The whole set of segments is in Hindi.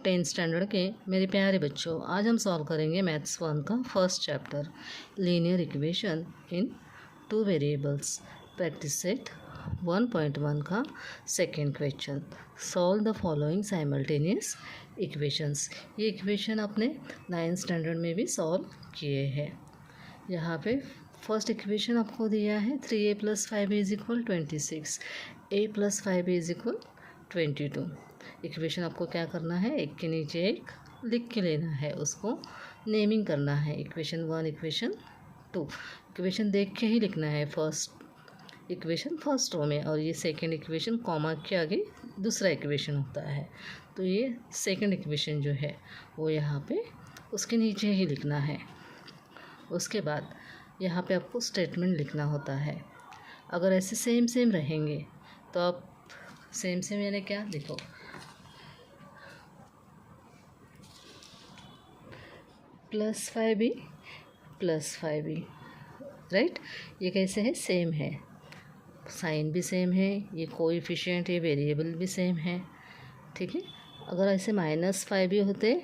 10th स्टैंडर्ड के मेरे प्यारे बच्चों, आज हम सॉल्व करेंगे मैथ्स 1 का first chapter linear equation in two variables practice set 1.1 का second question. Solve the following simultaneous equations. ये इक्वेशन आपने 9th स्टैंडर्ड में भी सॉल्व किए हैं। यहाँ पे फर्स्ट इक्वेशन आपको दिया है 3a + 5b = 26, a + 5b = 22। Equation आपको क्या करना है, एक के नीचे एक लिख के लेना है, उसको नेमिंग करना है। Equation 1, equation 2। इक्वेशन देख के ही लिखना है। फर्स्ट इक्वेशन फर्स्ट रो में और ये सेकंड इक्वेशन कॉमा के आगे दूसरा इक्वेशन होता है। तो ये सेकंड इक्वेशन जो है वो यहाँ पे उसके नीचे ही लिखना है। उसके बाद यहाँ पे आपको स्टेटमेंट लिखना होता है। अगर ऐसे सेम सेम रहेंगे तो आप सेम सेम यानी क्या, देखो +5b + 5b, राइट। ये कैसे है, सेम है, साइन भी सेम है, ये कोएफिशिएंट ये वेरिएबल भी सेम है, ठीक है। अगर ऐसे -5b होते,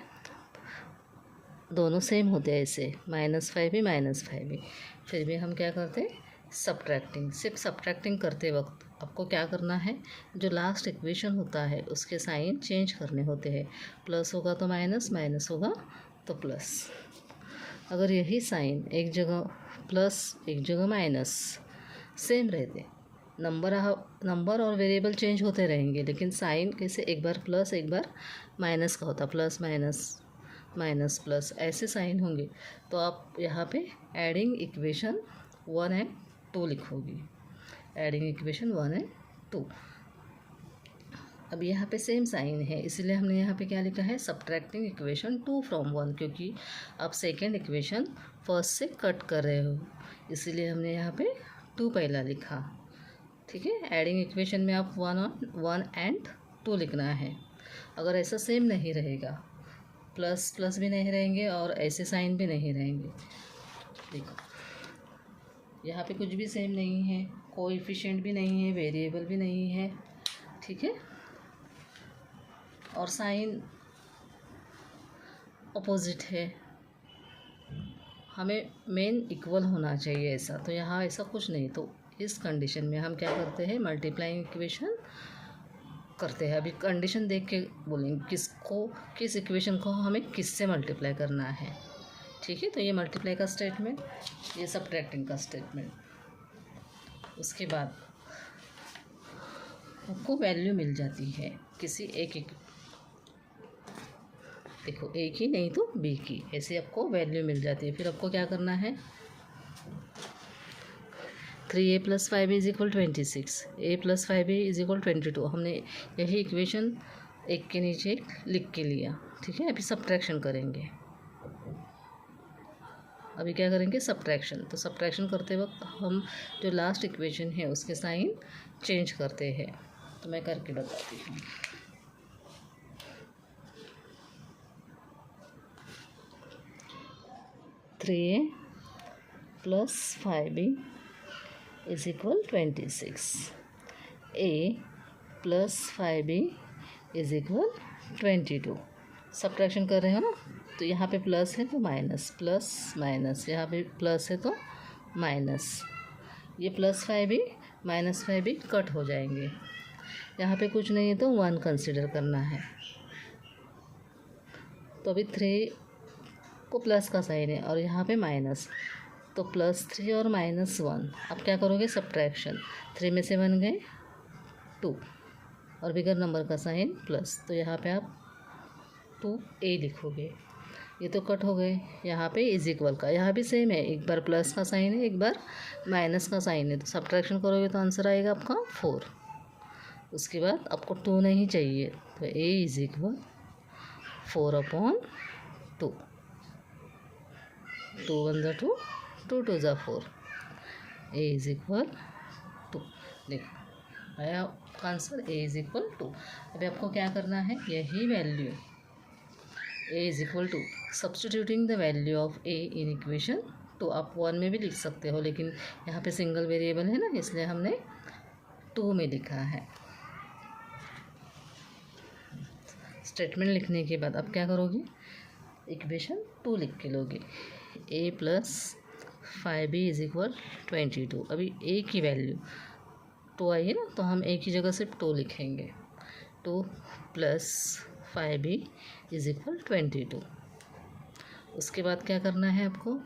दोनों सेम होते ऐसे -5b -5b, फिर भी हम क्या करते, सब्ट्रैक्टिंग। सिर्फ सब्ट्रैक्टिंग करते वक्त आपको क्या करना है, जो लास्ट इक्वेशन होता है उसके साइन चेंज करने होते हैं। प्लस होगा तो माइनस, माइनस होगा तो प्लस। अगर यही साइन एक जगह प्लस एक जगह माइनस सेम रहते, नंबर और वेरिएबल चेंज होते रहेंगे, लेकिन साइन कैसे, एक बार प्लस एक बार माइनस का होता, प्लस माइनस माइनस प्लस ऐसे साइन होंगे, तो आप यहाँ पे एडिंग इक्वेशन 1 एंड 2 लिखोगी। Adding equation 1 and 2। अब यहाँ पे सेम साइन है, इसलिए हमने यहाँ पे क्या लिखा है, सब्ट्रैक्टिंग इक्वेशन 2 फ्रॉम 1, क्योंकि आप सेकेंड इक्वेशन फर्स्ट से कट कर रहे हो, इसीलिए हमने यहाँ पे 2 पहला लिखा, ठीक है। एडिंग इक्वेशन में आप 1 एंड 2 लिखना है। अगर ऐसा सेम नहीं रहेगा, प्लस प्लस भी नहीं रहेंगे और ऐसे साइन भी नहीं रहेंगे, देखो यहाँ पे कुछ भी सेम नहीं है, कोएफिशिएंट भी नहीं है, वेरिएबल भी नहीं है, ठीक है, और साइन अपोजिट है। हमें मेन इक्वल होना चाहिए ऐसा, तो यहाँ ऐसा कुछ नहीं। तो इस कंडीशन में हम क्या करते हैं, मल्टीप्लाइंग इक्वेशन करते हैं। अभी कंडीशन देख के बोलेंगे किस इक्वेशन को हमें किससे मल्टीप्लाई करना है, ठीक है। तो ये मल्टीप्लाई का स्टेटमेंट, ये सब्ट्रैक्टिंग का स्टेटमेंट। उसके बाद आपको वैल्यू मिल जाती है किसी एक देखो एक ही नहीं तो बी की, ऐसे आपको वैल्यू मिल जाती है। फिर आपको क्या करना है, 3a + 5b = 26, a + 5b = 22। हमने यही इक्वेशन एक के नीचे एक लिख के लिया, ठीक है। अभी सब्ट्रैक्शन करेंगे। अभी क्या करेंगे, सब्ट्रैक्शन। तो सब्ट्रैक्शन करते वक्त हम जो लास्ट इक्वेशन है उसके साइन चेंज करते हैं। तो मैं करके बताती हूँ। (3a + 5b = 26, a + 5b = 22। Subtraction कर रहे हो ना, तो यहाँ पे प्लस है तो माइनस, प्लस माइनस, यहाँ पे प्लस है तो माइनस, ये +5b -5b कट हो जाएंगे। यहाँ पे कुछ नहीं है तो 1 कंसिडर करना है। तो अभी 3 को प्लस का साइन है और यहाँ पे माइनस, तो +3 और -1। अब क्या करोगे, सब्ट्रैक्शन। 3 में से 1 गए 2 और बिगर नंबर का साइन प्लस, तो यहाँ पे आप 2a लिखोगे। ये तो कट हो गए। यहाँ पे = का, यहाँ भी सेम है, एक बार प्लस का साइन है एक बार माइनस का साइन है, तो सब्ट्रैक्शन करोगे तो आंसर आएगा आपका 4। उसके बाद आपको 2 नहीं चाहिए, तो a = 4/2। 2 1 × 2, 2 2 × 4, a = 2। देखो आया आपका आंसर, a = 2। अभी आपको क्या करना है, यही value a = substituting the value of a in equation 2। आप 1 में भी लिख सकते हो, लेकिन यहाँ पे सिंगल वेरिएबल है ना, इसलिए हमने 2 में लिखा है। स्टेटमेंट लिखने के बाद अब क्या करोगे, इक्वेशन 2 लिख के लोगे। a plus 5b is equal 22। अभी a की वैल्यू 2 आई है ना, तो हम a की जगह सिर्फ 2 लिखेंगे। 2 प्लस 5b इज इक्वल 22। उसके बाद क्या करना है आपको,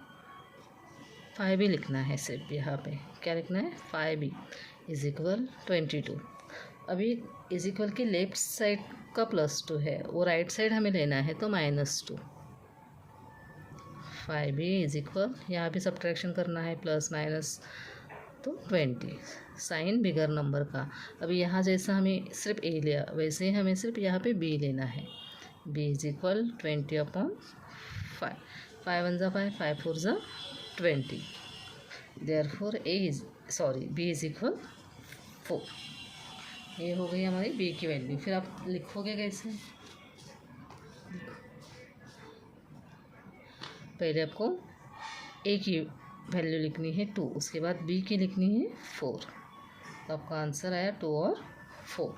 5b लिखना है सिर्फ। यहाँ पे क्या लिखना है, 5b इज इक्वल 22। अभी इज इक्वल के लेफ्ट साइड का +2 है, वो राइट साइड हमें लेना है, तो -2। 5b इज इक्वल, यहाँ भी सब्ट्रैक्शन करना है, प्लस माइनस तो 20, साइन बिगर नंबर का। अभी यहाँ जैसा हमें सिर्फ a लिया, वैसे ही हमें सिर्फ यहाँ पे b लेना है। b is equal 20/5। 5 1 × 5, 5 4 × 20। Therefore b is equal 4। ये हो गई हमारी b की वैल्यू। फिर आप लिखोगे कैसे, पहले आपको a की वैल्यू लिखनी है 2, उसके बाद b की लिखनी है 4। तो आपका आंसर आया 2 और 4।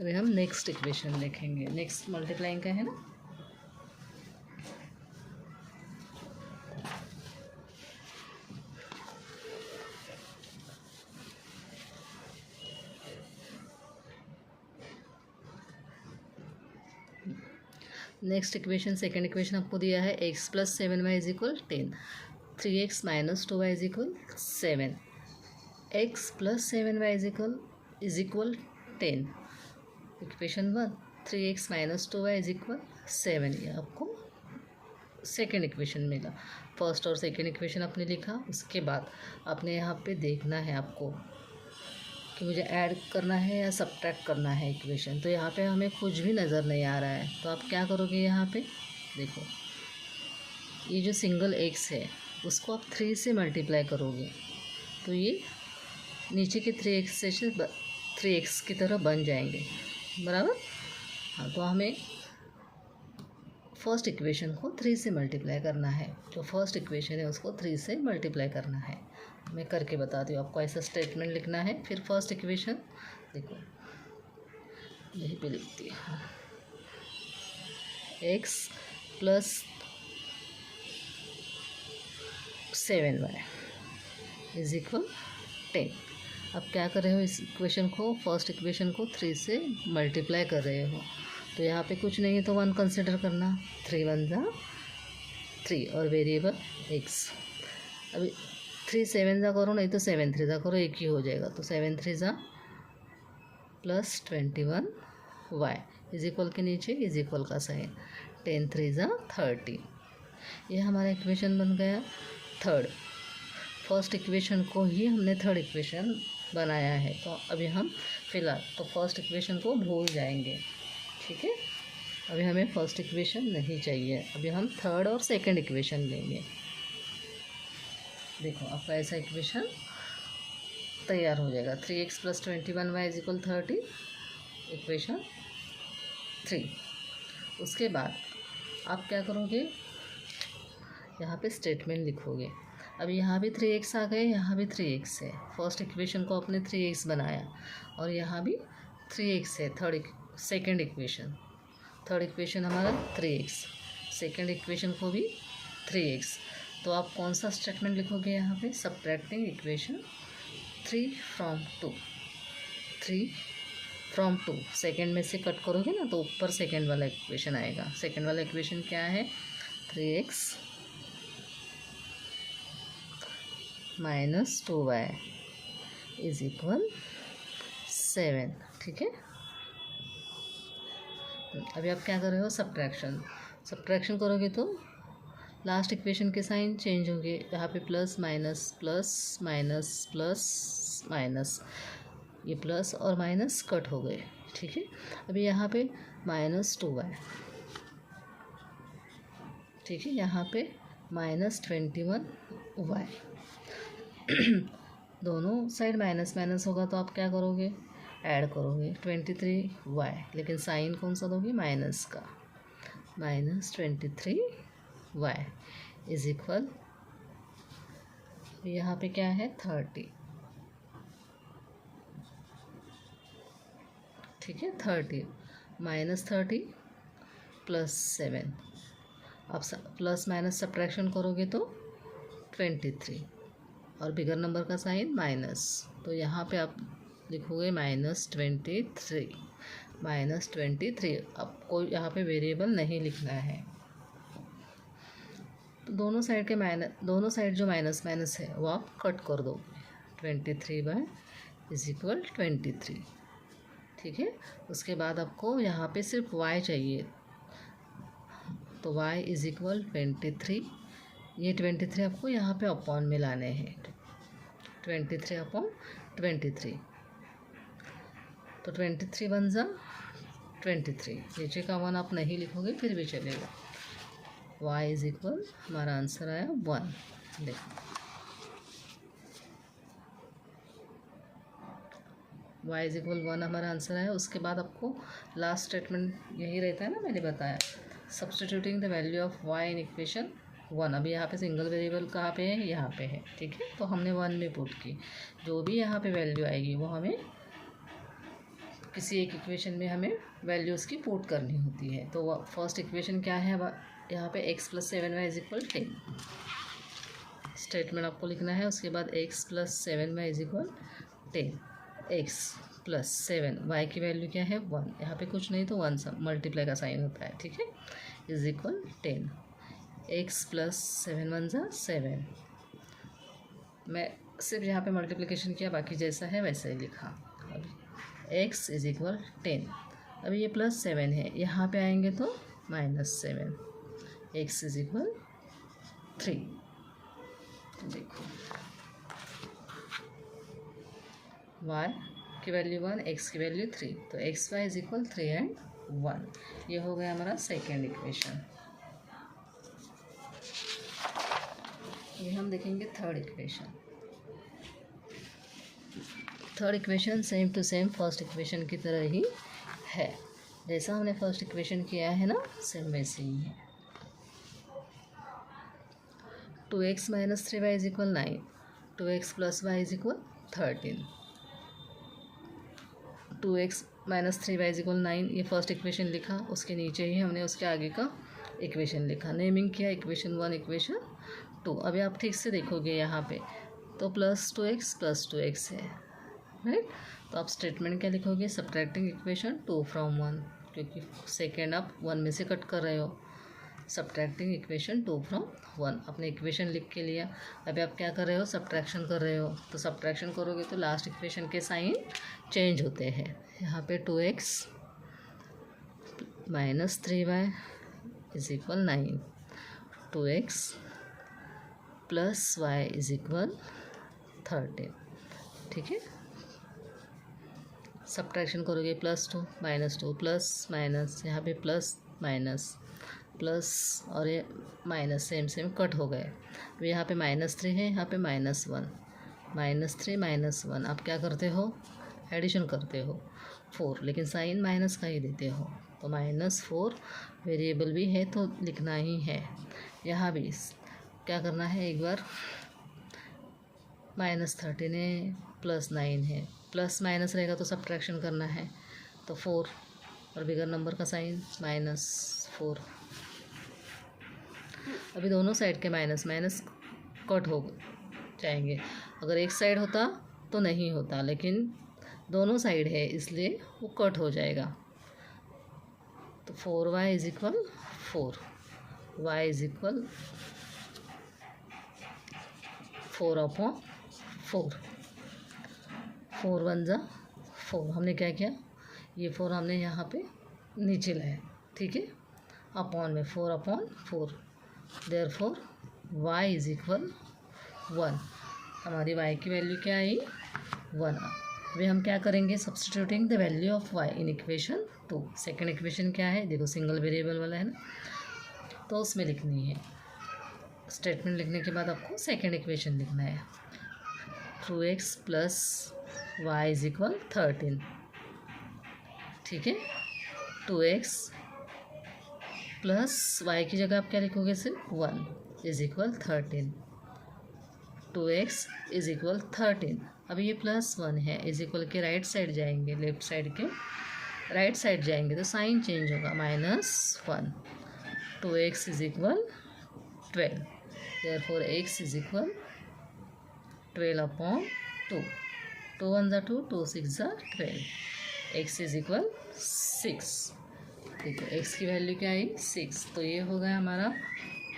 अभी हम नेक्स्ट इक्वेशन लिखेंगे। नेक्स्ट मल्टीप्लाइंग का है ना, नेक्स्ट इक्वेशन, सेकेंड इक्वेशन आपको दिया है x + 7y is equal 10। 3x - 2y is equal 7। x + 7y is equal 10। Equation 1, 3x - 2y is equal 7। ये आपको सेकेंड इक्वेशन मिला। फर्स्ट और सेकेंड इक्वेशन आपने लिखा। उसके बाद आपने यहाँ पे देखना है आपको कि मुझे ऐड करना है या सब्ट्रैक्ट करना है इक्वेशन। तो यहाँ पे हमें कुछ भी नज़र नहीं आ रहा है, तो आप क्या करोगे, यहाँ पे देखो, ये जो सिंगल x है उसको आप 3 से मल्टीप्लाई करोगे, तो ये नीचे के 3x से 3x की तरह बन जाएंगे, बराबर। हाँ, तो हमें फर्स्ट इक्वेशन को 3 से मल्टीप्लाई करना है। जो फर्स्ट इक्वेशन है उसको 3 से मल्टीप्लाई करना है। मैं करके बताती हूँ आपको। ऐसा स्टेटमेंट लिखना है। फिर फर्स्ट इक्वेशन देखो, यहीं पे लिखती है, x + 7y इज इक्वल 10। अब क्या कर रहे हो, इस इक्वेशन को, फर्स्ट इक्वेशन को 3 से मल्टीप्लाई कर रहे हो। तो यहाँ पे कुछ नहीं है तो 1 कंसिडर करना। 3 1 × 3 और वेरिएबल x। अभी 3 7 ज़ा करो, नहीं तो 7 3 ज़ा करो, एक ही हो जाएगा। तो 7 3 ज़ा + 21y इज इक्वल के नीचे इज इक्वल का साइन, 10 3 ज़ा 30। ये हमारा इक्वेशन बन गया थर्ड। फर्स्ट इक्वेशन को ही हमने थर्ड इक्वेशन बनाया है। तो अभी हम फिलहाल तो फर्स्ट इक्वेशन को भूल जाएंगे, ठीक है। अभी हमें फर्स्ट इक्वेशन नहीं चाहिए, अभी हम थर्ड और सेकंड इक्वेशन लेंगे। देखो आपका ऐसा इक्वेशन तैयार हो जाएगा। 3x + 21y is equal 30, equation 3। उसके बाद आप क्या करोगे, यहाँ पे स्टेटमेंट लिखोगे। अभी यहाँ भी 3x आ गए, यहाँ भी 3x है। फर्स्ट इक्वेशन को आपने 3x बनाया और यहाँ भी 3x है। सेकंड इक्वेशन हमारा 3x, सेकंड इक्वेशन को भी 3x। तो आप कौन सा स्टेटमेंट लिखोगे यहाँ पे, subtracting equation 3 from 2। 3 from 2 second में से कट करोगे ना तो ऊपर सेकेंड वाला इक्वेशन आएगा। सेकेंड वाला इक्वेशन क्या है, 3x - 2y इज इक्वल 7, ठीक है। अभी आप क्या कर रहे हो, सब्ट्रैक्शन करोगे तो लास्ट इक्वेशन के साइन चेंज होंगे। यहाँ पे plus minus plus minus plus minus, ये प्लस और माइनस कट हो गए, ठीक है। अभी यहाँ पे -2y, ठीक है, यहाँ पे -21y। दोनों साइड माइनस माइनस होगा तो आप क्या करोगे, ऐड करोगे 23y, लेकिन साइन कौन सा दोगे, माइनस का। -23y इज इक्वल, यहाँ पे क्या है 30। ठीक है। 30 -30 +7, अब प्लस माइनस सब्ट्रैक्शन करोगे तो 23 और बिगर नंबर का साइन माइनस, तो यहाँ पे आप लिखोगे -23 -23। आपको यहाँ पे वेरिएबल नहीं लिखना है। तो दोनों साइड जो माइनस माइनस है वो आप कट कर दोगे। 23/=23, ठीक है। उसके बाद आपको यहाँ पे सिर्फ y चाहिए, तो y=23। ये 23 आपको यहाँ पे अपॉन में लाने हैं, 23/23। तो 23 बन जा 23, नीचे का 1 आप नहीं लिखोगे फिर भी चलेगा। हमारा आंसर आया 1। देखो y=1 हमारा आंसर आया। उसके बाद आपको लास्ट स्टेटमेंट यही रहता है ना, मैंने बताया, substituting the value of y in equation 1। अभी यहाँ पे सिंगल वेरिएबल कहाँ पे है, यहाँ पे है, ठीक है। तो हमने 1 में पुट की, जो भी यहाँ पे वैल्यू आएगी वो हमें किसी एक इक्वेशन में हमें वैल्यू उसकी पुट करनी होती है। तो फर्स्ट इक्वेशन क्या है, यहाँ पे x + 7y = 10 स्टेटमेंट आपको लिखना है। उसके बाद x + 7y = 10, x + 7, y की वैल्यू क्या है 1, यहाँ पे कुछ नहीं तो 1 मल्टीप्लाई का साइन होता है, ठीक है, = 10। x + 7 × 1 = 7। मैं सिर्फ यहाँ पे मल्टीप्लिकेशन किया, बाकी जैसा है वैसा ही लिखा। x = 10। अभी ये +7 है, यहाँ पे आएंगे तो -7, x = 3। देखो y की वैल्यू 1, x की वैल्यू 3, तो xy = 3 and 1। ये हो गया हमारा सेकेंड इक्वेशन। ये हम देखेंगे third equation. Third equation same to same first equation की तरह ही है, जैसा हमने फर्स्ट इक्वेशन किया है ना, सेम वैसे ही है। 2x - 3y = 9, 2x + y = 13, 2x - 3y = 9, ये फर्स्ट इक्वेशन लिखा। उसके नीचे ही हमने उसके आगे का इक्वेशन लिखा, नेमिंग किया इक्वेशन 1 इक्वेशन 2। अभी आप ठीक से देखोगे यहाँ पे तो +2x + 2x है, राइट। तो आप स्टेटमेंट क्या लिखोगे, सब्ट्रैक्टिंग इक्वेशन 2 from 1, क्योंकि सेकेंड आप 1 में से कट कर रहे हो। सब्ट्रैक्टिंग इक्वेशन 2 from 1, अपने इक्वेशन लिख के लिया। अभी आप क्या कर रहे हो, सब्ट्रैक्शन कर रहे हो। तो सब्ट्रैक्शन करोगे तो लास्ट इक्वेशन के साइन चेंज होते हैं। यहाँ पे 2x - 3y = 9, 2x + y = 13, ठीक है। सब्ट्रैक्शन करोगे +2 -2 प्लस माइनस, यहाँ पे प्लस माइनस प्लस और ये माइनस सेम कट हो गए। अब यहाँ पे -3 है, यहाँ पे -1, -3 -1 आप क्या करते हो, एडिशन करते हो 4, लेकिन साइन माइनस का ही देते हो। तो -4 वेरिएबल भी है तो लिखना ही है। यहाँ भी क्या करना है, एक बार -13 है, +9 है, प्लस माइनस रहेगा तो सब्ट्रैक्शन करना है, तो 4 और बिगर नंबर का साइन -4। अभी दोनों साइड के माइनस माइनस कट हो जाएंगे। अगर एक साइड होता तो नहीं होता, लेकिन दोनों साइड है इसलिए वो कट हो जाएगा। तो 4y = 4, y = 4/4, 4 1 = 4। हमने क्या किया, ये 4 हमने यहाँ पे नीचे लाया, ठीक है, अपॉन में 4/4, देयरफॉर y = 1। हमारी y की वैल्यू क्या आई, 1। अभी हम क्या करेंगे, substituting the value of y in equation 2। Second equation क्या है, देखो सिंगल वेरिएबल वाला है ना, तो उसमें लिखनी है। स्टेटमेंट लिखने के बाद आपको सेकेंड इक्वेशन लिखना है। 2x + y = 13, ठीक है। 2x + y की जगह आप क्या लिखोगे, सिर्फ 1 = 13, 2x = 13। अब ये +1 है, इज इक्वल के राइट साइड जाएंगे, लेफ्ट साइड के राइट साइड जाएंगे तो साइन चेंज होगा, -1. 2x is equal 12. Therefore x is equal 12/2. 2 1 ज़ा 2, 2 6 ज़ा 12. x is equal 6. देखो x की वैल्यू क्या आई 6. तो ये हो गया हमारा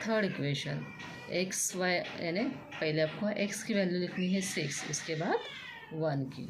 थर्ड इक्वेशन. x y यानी पहले आपको x की वैल्यू लिखनी है 6, उसके बाद 1 की.